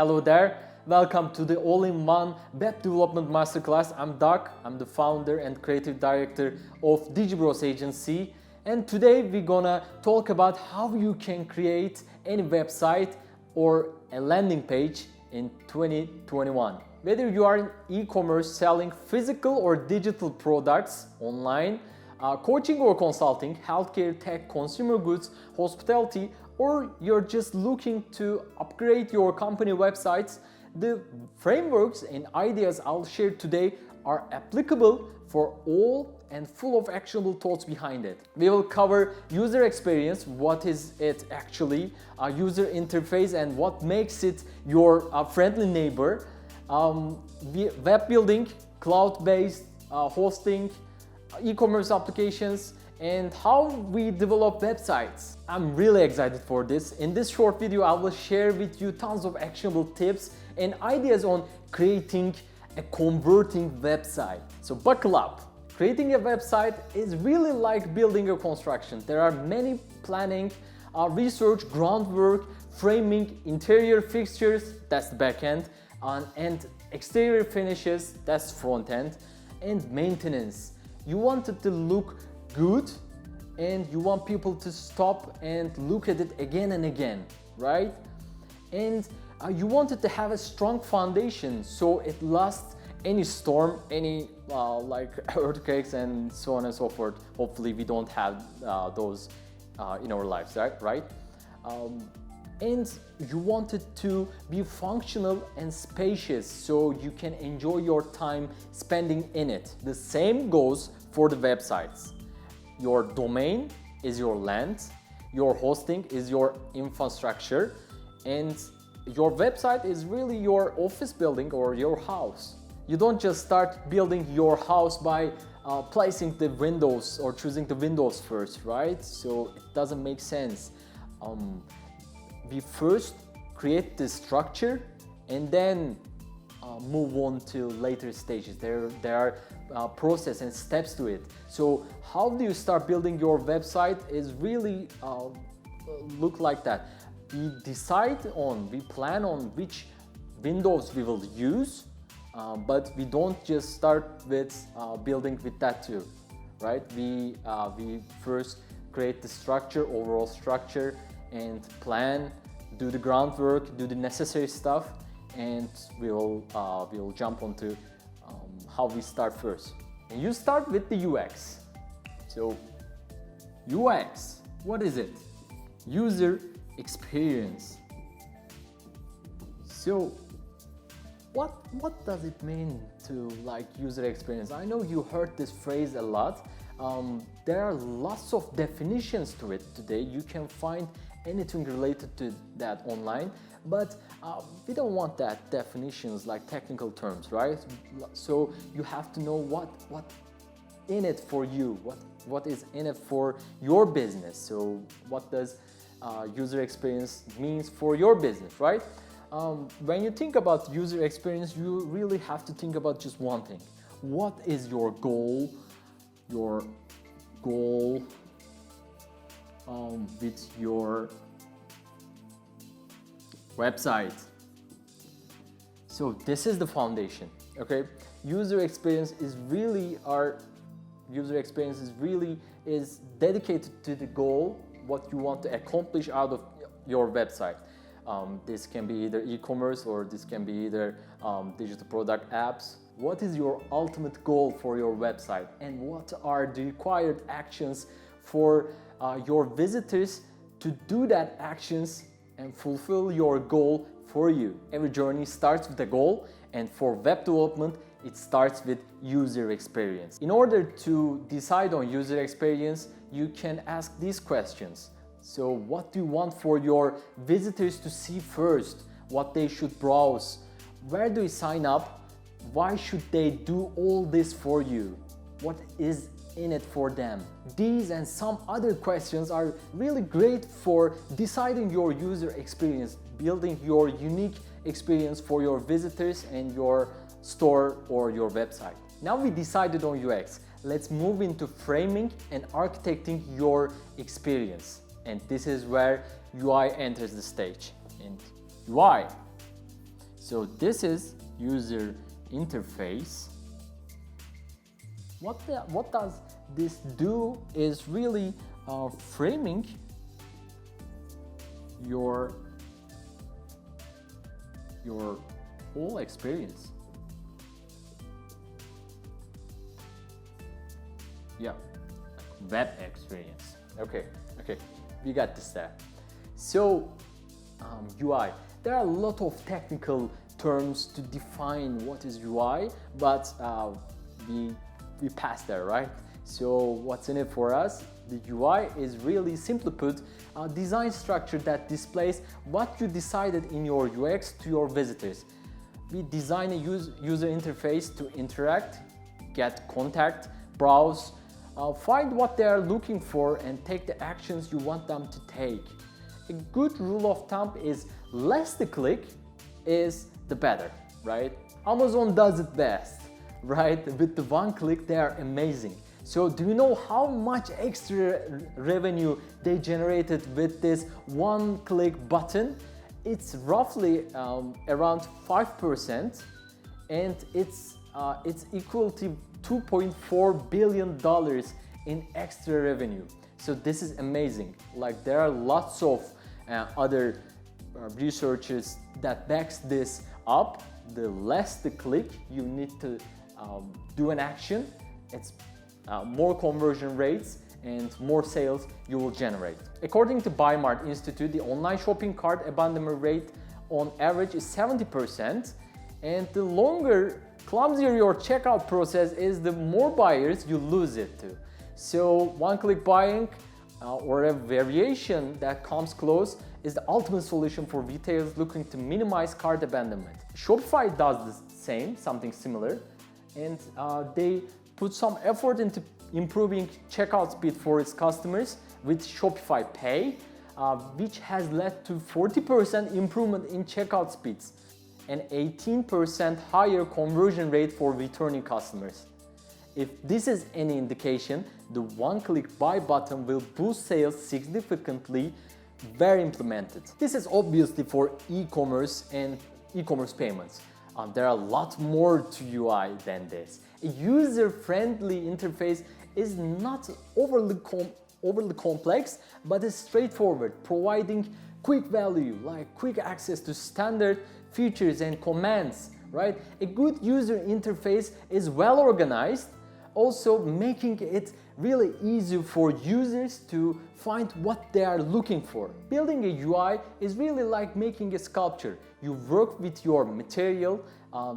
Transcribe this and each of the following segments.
Hello there, welcome to the all-in-one web development masterclass. I'm Doug, I'm the founder and creative director of Digibros agency, and today we're gonna talk about how you can create any website or a landing page in 2021. Whether you are in e-commerce selling physical or digital products online, coaching or consulting, healthcare, tech, consumer goods, hospitality, or you're just looking to upgrade your company websites, the frameworks and ideas I'll share today are applicable for all and full of actionable thoughts behind it. We will cover user experience, what is it actually, user interface, and what makes it your friendly neighbor, web building, cloud-based hosting, e-commerce applications, and how we develop websites. I'm really excited for this. In this short video, I will share with you tons of actionable tips and ideas on creating a converting website. So buckle up. Creating a website is really like building a construction. There are many planning, research, groundwork, framing, interior fixtures, that's the back end, and exterior finishes, that's front end, and maintenance. You want it to look good and you want people to stop and look at it again and again, right? And you want it to have a strong foundation so it lasts any storm, any like earthquakes and so on and so forth. Hopefully we don't have those in our lives, right? And you want it to be functional and spacious so you can enjoy your time spending in it. The same goes for the websites. Your domain is your land, your hosting is your infrastructure, and your website is really your office building or your house. You don't just start building your house by placing the windows or choosing the windows first, right? So it doesn't make sense. We first create the structure and then move on to later stages. There are process and steps to it. So how do you start building your website is really look like that. We plan on which windows we will use, but we don't just start with building with that too, right? We first create the structure, overall structure, and plan, do the groundwork, do the necessary stuff, and we'll jump onto how we start first. And you start with the UX. So UX, what is it? User experience. So what does it mean to like user experience? I know you heard this phrase a lot. There are lots of definitions to it today. You can find anything related to that online, but we don't want that definitions like technical terms, right? So you have to know what in it for you, what is in it for your business. So what does user experience means for your business, right? When you think about user experience, you really have to think about just one thing. What is your goal? Your goal with your website. So this is the foundation, okay? User experience is really dedicated to the goal, what you want to accomplish out of your website. This can be either e-commerce or this can be either digital product apps. What is your ultimate goal for your website, and what are the required actions for your visitors to do that actions and fulfill your goal for you? Every journey starts with a goal, and for web development, it starts with user experience. In order to decide on user experience, you can ask these questions. So what do you want for your visitors to see first? What they should browse? Where do you sign up? Why should they do all this for you? What is in it for them? These and some other questions are really great for deciding your user experience, building your unique experience for your visitors and your store or your website. Now we decided on UX. Let's move into framing and architecting your experience. And this is where UI enters the stage. And UI So this is user interface. What does this do is really framing your whole experience. Yeah, web experience. Okay, we got this there. So UI, there are a lot of technical terms to define what is UI, but we passed there, right? So what's in it for us? The UI is really, simply put, a design structure that displays what you decided in your UX to your visitors. We design a user interface to interact, get contact, browse, find what they are looking for, and take the actions you want them to take. A good rule of thumb is less the click is the better, right? Amazon does it best, right? With the one click, they are amazing. So do you know how much extra revenue they generated with this one click button? It's roughly around 5%, and it's equal to $2.4 billion in extra revenue. So this is amazing. Like, there are lots of other researchers that backs this up. The less the click you need to do an action, it's more conversion rates and more sales you will generate. According to Buymart Institute, the online shopping cart abandonment rate on average is 70%, and the longer, clumsier your checkout process is, the more buyers you lose it to. So one-click buying or a variation that comes close is the ultimate solution for retailers looking to minimize cart abandonment. Shopify does the same, something similar, and they put some effort into improving checkout speed for its customers with Shopify Pay, which has led to 40% improvement in checkout speeds and 18% higher conversion rate for returning customers. If this is any indication, the one-click buy button will boost sales significantly where implemented. This is obviously for e-commerce and e-commerce payments. There are a lot more to UI than this. A user-friendly interface is not overly complex, but is straightforward, providing quick value like quick access to standard features and commands, right? A good user interface is well organized, also making it really easy for users to find what they are looking for. Building a UI is really like making a sculpture. You work with your material,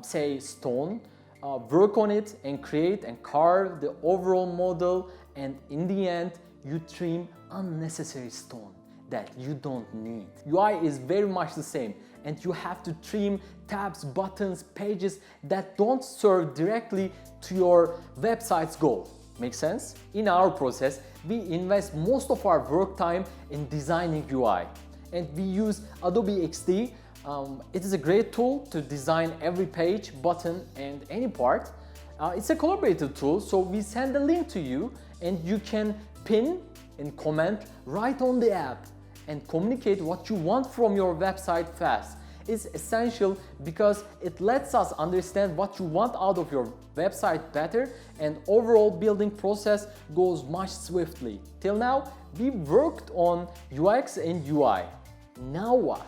say stone, work on it and create and carve the overall model, and in the end you trim unnecessary stone that you don't need. UI is very much the same, and you have to trim tabs, buttons, pages that don't serve directly to your website's goal. Make sense? In our process, we invest most of our work time in designing UI, and we use Adobe XD. It is a great tool to design every page, button, and any part. It's a collaborative tool, so we send a link to you and you can pin and comment right on the app and communicate what you want from your website fast. It's essential because it lets us understand what you want out of your website better, and overall building process goes much swiftly. Till now, we worked on UX and UI. Now what?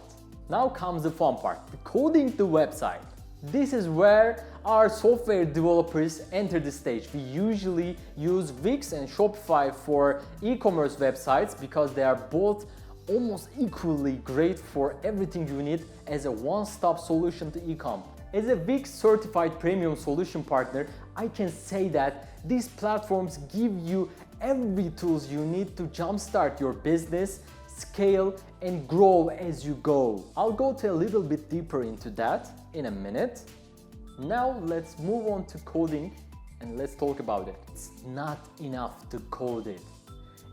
Now comes the fun part, the coding the website. This is where our software developers enter the stage. We usually use Wix and Shopify for e-commerce websites because they are both almost equally great for everything you need as a one-stop solution to e-com. As a Wix certified premium solution partner, I can say that these platforms give you every tools you need to jumpstart your business, scale, and grow as you go. I'll go a little bit deeper into that in a minute. Now let's move on to coding and let's talk about it. It's not enough to code it.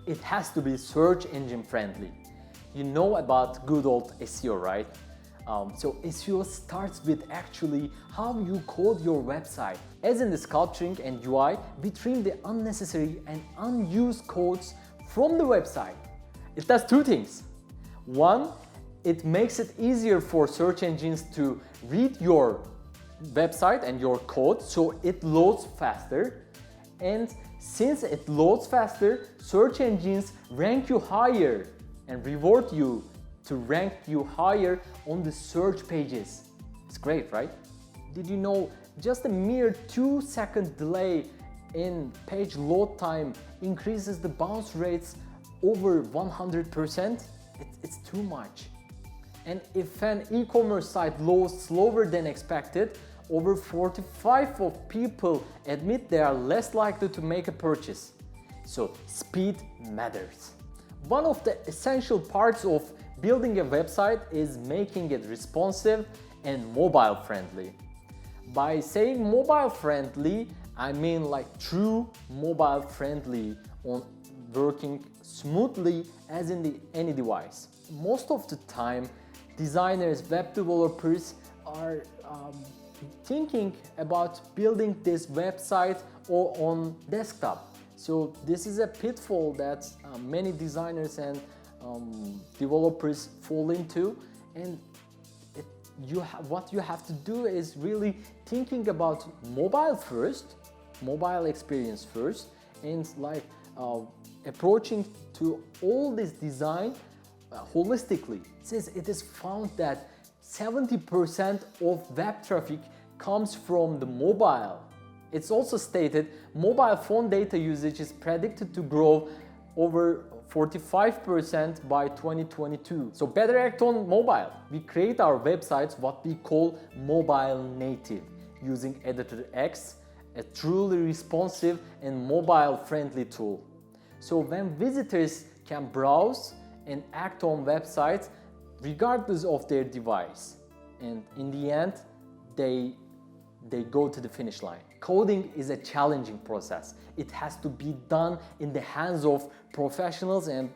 It has to be search engine friendly. You know about good old SEO, right? So SEO starts with actually how you code your website. As in the sculpturing and UI, we trim the unnecessary and unused codes from the website. It does two things. One, It makes it easier for search engines to read your website and your code, so it loads faster. And since it loads faster, search engines rank you higher and reward you to rank you higher on the search pages. It's great, right? Did you know just a mere 2-second delay in page load time increases the bounce rates over 100%? It's too much. And if an e-commerce site loads slower than expected, over 45% of people admit they are less likely to make a purchase. So speed matters. One of the essential parts of building a website is making it responsive and mobile friendly. By saying mobile friendly, I mean like true mobile friendly, on working smoothly as in any device. Most of the time, designers, web developers are thinking about building this website or on desktop. So this is a pitfall that many designers and developers fall into, and what you have to do is really thinking about mobile first, mobile experience first, and like approaching to all this design holistically. Since it is found that 70% of web traffic comes from the mobile. It's also stated mobile phone data usage is predicted to grow over 45% by 2022. So better act on mobile. We create our websites what we call mobile native, using Editor X, a truly responsive and mobile friendly tool. So when visitors can browse and act on websites regardless of their device, and in the end they go to the finish line. Coding is a challenging process. It has to be done in the hands of professionals and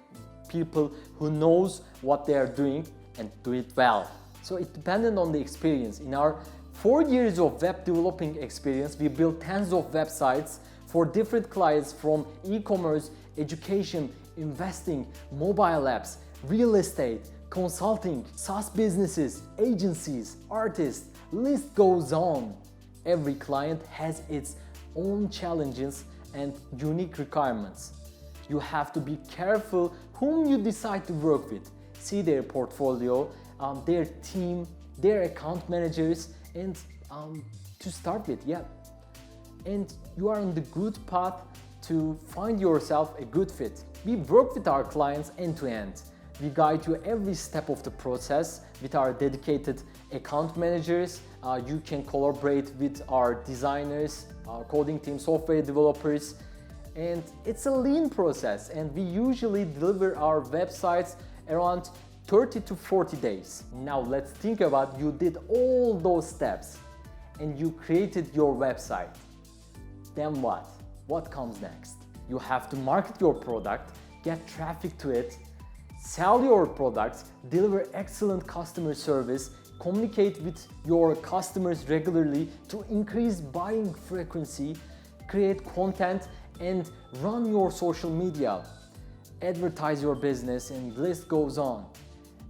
people who knows what they are doing and do it well. So it depends on the experience. In our 4 years of web developing experience, we built tens of websites for different clients from e-commerce, education, investing, mobile apps, real estate, consulting, SaaS businesses, agencies, artists, list goes on. Every client has its own challenges and unique requirements. You have to be careful whom you decide to work with. See their portfolio, their team, their account managers, and to start with, yeah. And you are on the good path to find yourself a good fit. We work with our clients end to end. We guide you every step of the process with our dedicated account managers. You can collaborate with our designers, our coding team, software developers, and it's a lean process, and we usually deliver our websites around 30 to 40 days. Now let's think about you did all those steps and you created your website. Then what? What comes next? You have to market your product, get traffic to it, sell your products, deliver excellent customer service, communicate with your customers regularly to increase buying frequency, create content, and run your social media, advertise your business, and the list goes on.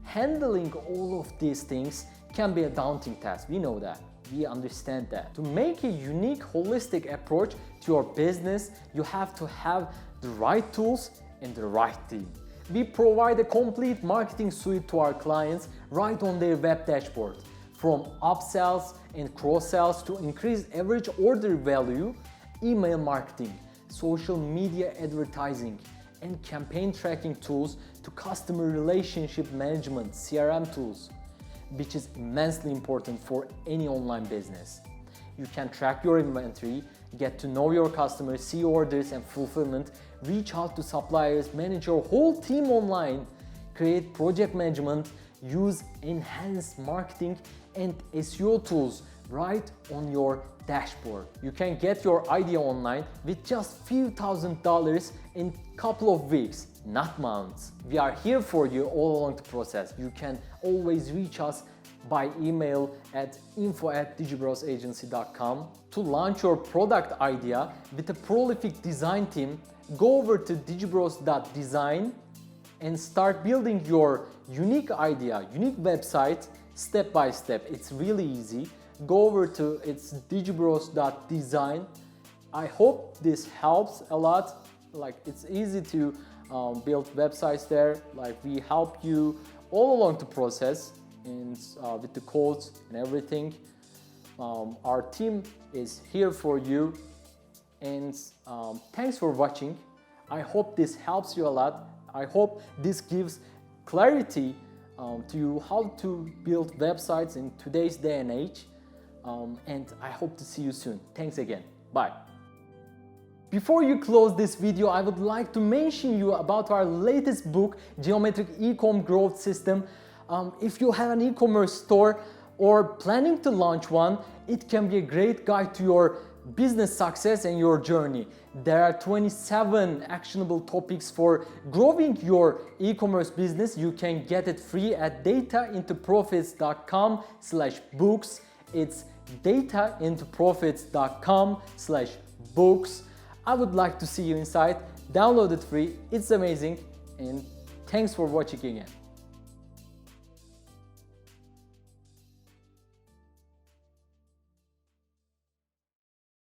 Handling all of these things can be a daunting task. We know that. We understand that. To make a unique, holistic approach to your business, you have to have the right tools and the right team. We provide a complete marketing suite to our clients right on their web dashboard. From upsells and cross-sells to increase average order value, email marketing, social media advertising, and campaign tracking tools to customer relationship management, CRM tools, which is immensely important for any online business. You can track your inventory, get to know your customers, see orders and fulfillment, reach out to suppliers, manage your whole team online, create project management, use enhanced marketing and SEO tools right on your dashboard. You can get your idea online with just few $1,000s in couple of weeks, not months. We are here for you all along the process. You can always reach us by email at info@digibrosagency.com. To launch your product idea with a prolific design team, go over to digibros.design and start building your unique idea, unique website step by step. It's really easy. Go over to digibros.design. I hope this helps a lot. Like, it's easy to build websites there. Like, we help you all along the process and with the codes and everything. Our team is here for you, and thanks for watching. I hope this helps you a lot. I hope this gives clarity to you how to build websites in today's day and age. And I hope to see you soon. Thanks again. Bye. Before you close this video, I would like to mention you about our latest book, Geometric E-com Growth System. If you have an e-commerce store or planning to launch one, it can be a great guide to your business success and your journey. There are 27 actionable topics for growing your e-commerce business. You can get it free at dataintoprofits.com/books. It's dataintoprofits.com/books. I would like to see you inside. Download it free. It's amazing. And thanks for watching again.